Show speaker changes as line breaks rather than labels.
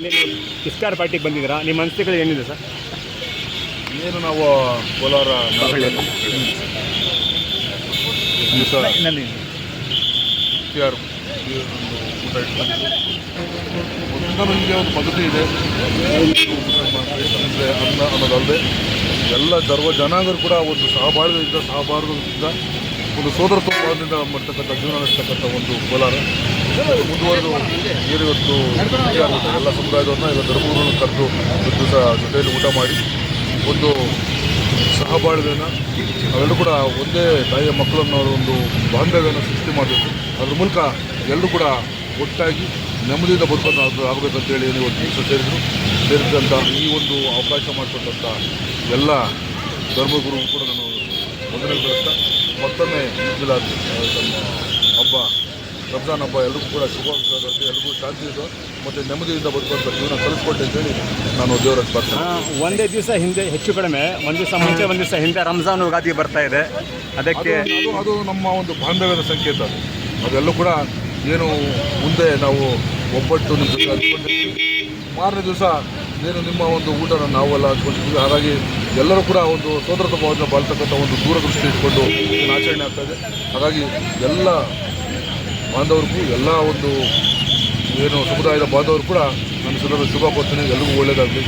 ನೀವು ಇಫ್ತಾರ್ ಪಾರ್ಟಿಗೆ ಬಂದಿದ್ದೀರಾ, ನಿಮ್ಮ ಅನಿಸಿಕೆಗಳು ಏನಿದೆ ಸರ್?
ಏನು ನಾವು ಕೋಲಾರ ನಗರದಲ್ಲಿ ಇಫ್ತಾರ್ ಒಂದು ಊಟ ಇಟ್ಕೊಂಡಿದ್ದು ನಮಗೆ ಒಂದು ಪದ್ಧತಿ ಇದೆ. ಅಂದರೆ ಅನ್ನ ಅನ್ನೋದಲ್ಲದೆ ಎಲ್ಲ ಧರ್ಮ ಜನಾಂಗರು ಕೂಡ ಒಂದು ಸಹಬಾಳ್ವೆಯಿಂದ ಒಂದು ಸೋದರತ್ವ ಭಾವದಿಂದ ಮಾಡ್ತಕ್ಕಂಥ ಜೀವನ ನಡೆಸ್ತಕ್ಕಂಥ ಒಂದು ಕೋಲಾರ ಮುಂದುವರೆದು ಇವತ್ತು ಎಲ್ಲ ಸಮುದಾಯದವ್ರನ್ನ ಎಲ್ಲ ಧರ್ಮಗಳನ್ನು ಕರೆದು ಒಂದು ದಿವಸ ಜೊತೆಯಲ್ಲಿ ಊಟ ಮಾಡಿ ಒಂದು ಸಹಬಾಳ್ವೆಯನ್ನು ಅವೆಲ್ಲರೂ ಕೂಡ ಒಂದೇ ತಾಯಿಯ ಮಕ್ಕಳನ್ನು ಒಂದು ಬಾಂಧವ್ಯವನ್ನು ಸೃಷ್ಟಿ ಮಾಡಬೇಕು. ಅದ್ರ ಮೂಲಕ ಎಲ್ಲರೂ ಕೂಡ ಒಟ್ಟಾಗಿ ನೆಮ್ಮದಿಯಿಂದ ಬದುಕೋದು ಆಗಬೇಕಂತೇಳಿ ಇವತ್ತು ದಿವಸ ಸೇರಿದಂಥ ಈ ಒಂದು ಅವಕಾಶ ಮಾಡಿಕೊಂಡಂಥ ಎಲ್ಲ ಧರ್ಮಗುರು ಕೂಡ ನಾನು ವಂದನೆಗೊಳಿಸ್ತಾ ಮತ್ತೊಮ್ಮೆ ಈದ್ ನಮ್ಮ ಹಬ್ಬ ರಂಜಾನ್ ಹಬ್ಬ ಎಲ್ಲರಿಗೂ ಕೂಡ ಶುಭವಾಗುತ್ತೆ, ಎಲ್ಲರಿಗೂ ಶಾಂತಿ ಇದೆ ಮತ್ತು ನೆಮ್ಮದಿಯಿಂದ ಬದುಕುವಂಥ ಜೀವನ ಕಲಿಸ್ಕೊಟ್ಟೆ ಅಂತೇಳಿ ನಾನು ದೇವರಲ್ಲಿ ಪ್ರಾರ್ಥನೆ.
ಒಂದೇ ದಿವಸ ಹಿಂದೆ ಹೆಚ್ಚು ಕಡಿಮೆ ಒಂದು ದಿವಸ ಮುಂಚೆ ಒಂದು ದಿವಸ ಹಿಂದೆ ರಂಜಾನ್ ಯುಗಾದಿ ಬರ್ತಾ ಇದೆ. ಅದಕ್ಕೆ
ಅದು ನಮ್ಮ ಒಂದು ಬಾಂಧವ್ಯದ ಸಂಕೇತ. ಅದೆಲ್ಲೂ ಕೂಡ ಏನು ಮುಂದೆ ನಾವು ಒಬ್ಬಟ್ಟು ನಿಮ್ಮ ಜೊತೆ ಹಂಚ್ಕೊಂಡಿರ್ತೀವಿ, ಮಾರನೇ ದಿವಸ ಏನು ನಿಮ್ಮ ಒಂದು ಊಟನ ನಾವೆಲ್ಲ ಹಂಚ್ಕೊಂಡಿರ್ತೀವಿ. ಹಾಗಾಗಿ ಎಲ್ಲರೂ ಕೂಡ ಒಂದು ಸೋದರತ್ವ ಭಾವದಿಂದ ಬಾಳ್ತಕ್ಕಂಥ ಒಂದು ದೂರದೃಷ್ಟಿ ಇಟ್ಕೊಂಡು ಆಚರಣೆ ಆಗ್ತಾಯಿದೆ. ಹಾಗಾಗಿ ಎಲ್ಲ ಬಾಂಧವರಿಗೂ ಎಲ್ಲ ಒಂದು ಏನು ಸಮುದಾಯದ ಬಾಂಧವರು ಕೂಡ ನನ್ನ ಸಂದರ್ಭದಲ್ಲಿ ಶುಭ ಕೋರ್ತೀನಿ. ಎಲ್ಲರಿಗೂ ಒಳ್ಳೆಯದಾಗಲಿ.